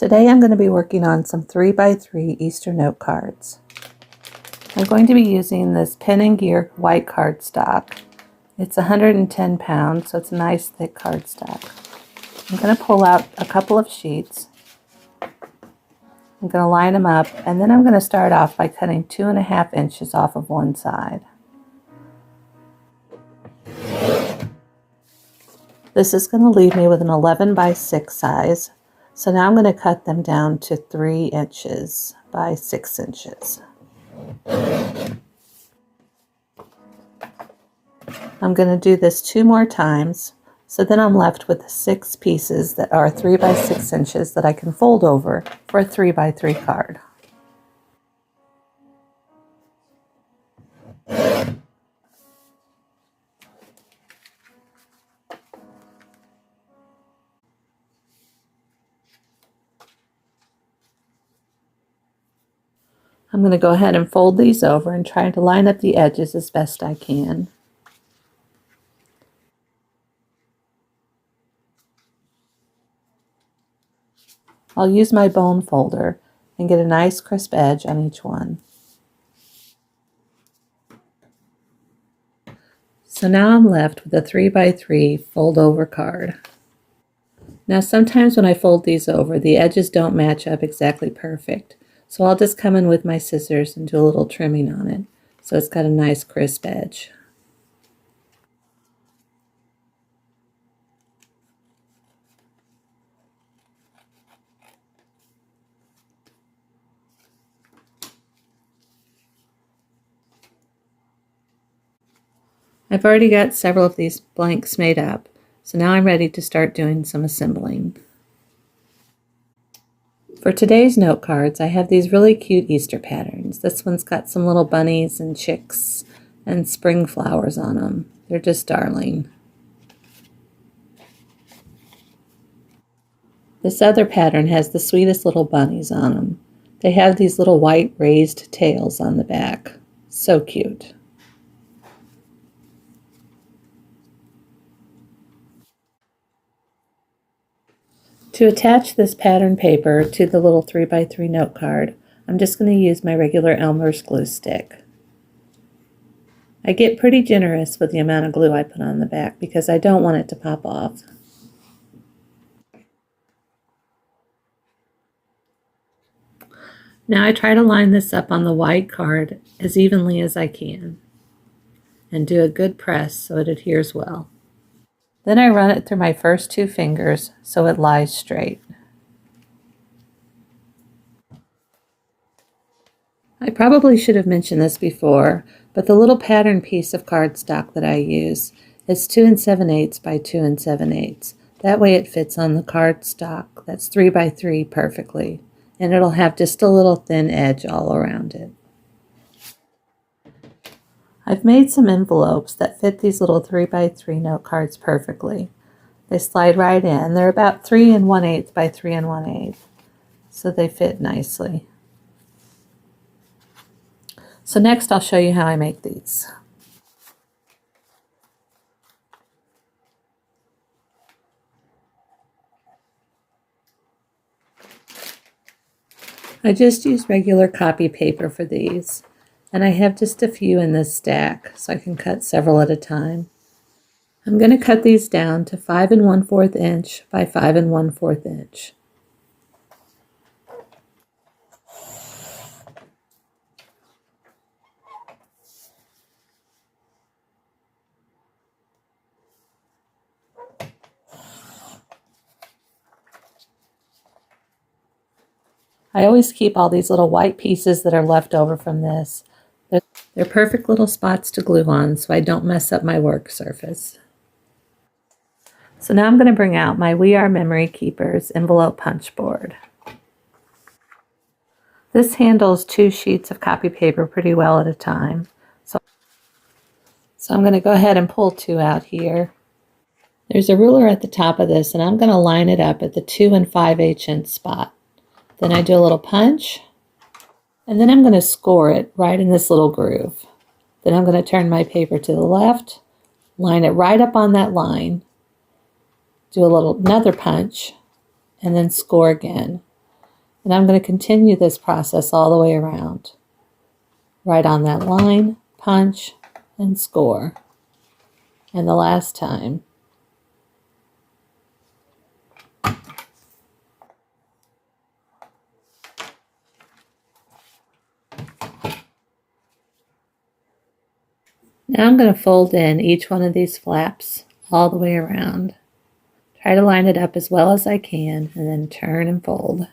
Today I'm going to be working on some 3x3 Easter note cards. I'm going to be using this Pen and Gear white cardstock. It's 110 pounds, so it's a nice thick cardstock. I'm going to pull out a couple of sheets. I'm going to line them up, and then I'm going to start off by cutting 2.5 inches off of one side. This is going to leave me with an 11 by 6 size. So now I'm going to cut them down to 3 inches by 6 inches. I'm going to do this 2 more times, so then I'm left with 6 pieces that are 3 by 6 inches that I can fold over for a 3 by 3 card. I'm going to go ahead and fold these over and try to line up the edges as best I can. I'll use my bone folder and get a nice crisp edge on each one. So now I'm left with a 3 by 3 fold over card. Now sometimes when I fold these over, the edges don't match up exactly perfect. So I'll just come in with my scissors and do a little trimming on it, so it's got a nice crisp edge. I've already got several of these blanks made up, so now I'm ready to start doing some assembling. For today's note cards, I have these really cute Easter patterns. This one's got some little bunnies and chicks and spring flowers on them. They're just darling. This other pattern has the sweetest little bunnies on them. They have these little white raised tails on the back. So cute. To attach this pattern paper to the little 3 by 3 note card, I'm just going to use my regular Elmer's glue stick. I get pretty generous with the amount of glue I put on the back because I don't want it to pop off. Now I try to line this up on the white card as evenly as I can and do a good press so it adheres well. Then I run it through my first 2 fingers so it lies straight. I probably should have mentioned this before, but the little pattern piece of cardstock that I use is 2 7/8 by 2 7/8. That way it fits on the cardstock that's 3 by 3 perfectly, and it'll have just a little thin edge all around it. I've made some envelopes that fit these little 3 by 3 note cards perfectly. They slide right in. They're about 3 1/8 by 3 1/8, so they fit nicely. So next I'll show you how I make these. I just use regular copy paper for these, and I have just a few in this stack, so I can cut several at a time. I'm going to cut these down to 5 1/4 inch by 5 1/4 inch. I always keep all these little white pieces that are left over from this. They're perfect little spots to glue on so I don't mess up my work surface. So now I'm going to bring out my We Are Memory Keepers envelope punch board. This handles 2 sheets of copy paper pretty well at a time. So I'm going to go ahead and pull 2 out here. There's a ruler at the top of this, and I'm going to line it up at the 2 5/8 inch spot. Then I do a little punch, and then I'm going to score it right in this little groove. Then I'm going to turn my paper to the left, line it right up on that line, do another punch, and then score again. And I'm going to continue this process all the way around. Write on that line, punch, and score. And the last time. Now I'm going to fold in each one of these flaps all the way around. Try to line it up as well as I can, and then turn and fold.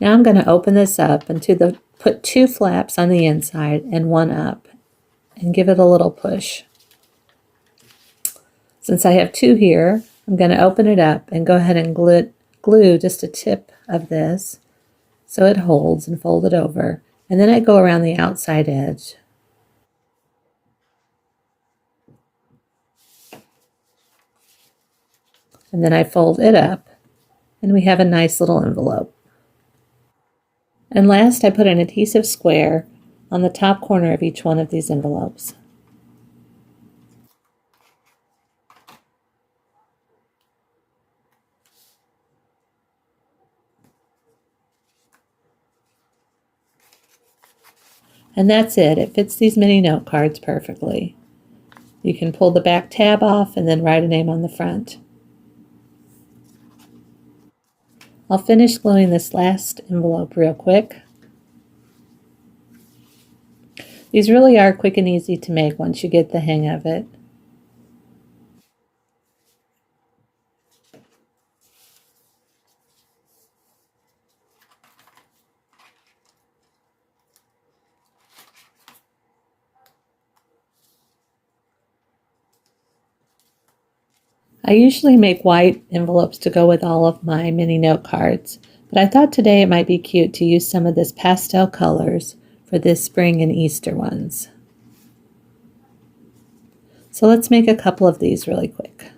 Now I'm going to open this up and put 2 flaps on the inside and 1 up, and give it a little push. Since I have 2 here, I'm going to open it up and go ahead and glue just a tip of this so it holds, and fold it over. And then I go around the outside edge. And then I fold it up, and we have a nice little envelope. And last, I put an adhesive square on the top corner of each one of these envelopes. And that's it. It fits these mini note cards perfectly. You can pull the back tab off and then write a name on the front. I'll finish gluing this last envelope real quick. These really are quick and easy to make once you get the hang of it. I usually make white envelopes to go with all of my mini note cards, but I thought today it might be cute to use some of this pastel colors for this spring and Easter ones. So let's make a couple of these really quick.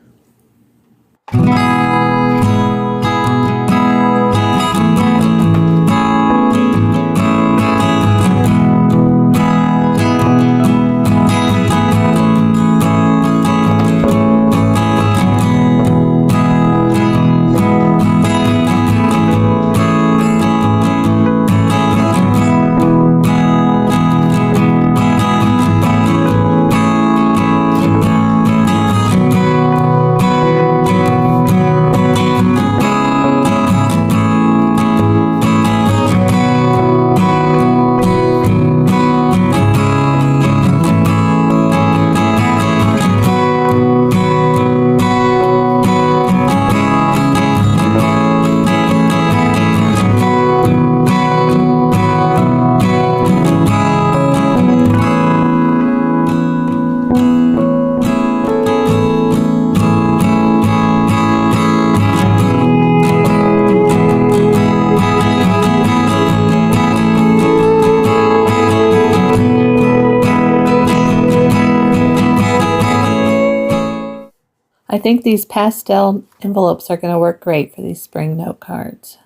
I think these pastel envelopes are going to work great for these spring note cards.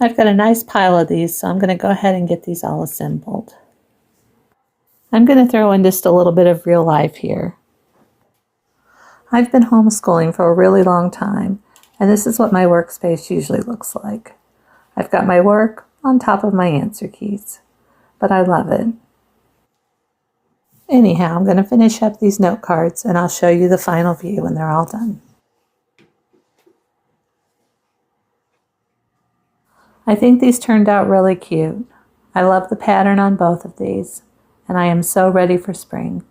I've got a nice pile of these, so I'm going to go ahead and get these all assembled. I'm going to throw in just a little bit of real life here. I've been homeschooling for a really long time, and this is what my workspace usually looks like. I've got my work on top of my answer keys, but I love it. Anyhow, I'm going to finish up these note cards, and I'll show you the final view when they're all done. I think these turned out really cute. I love the pattern on both of these, and I am so ready for spring.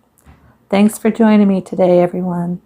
Thanks for joining me today, everyone.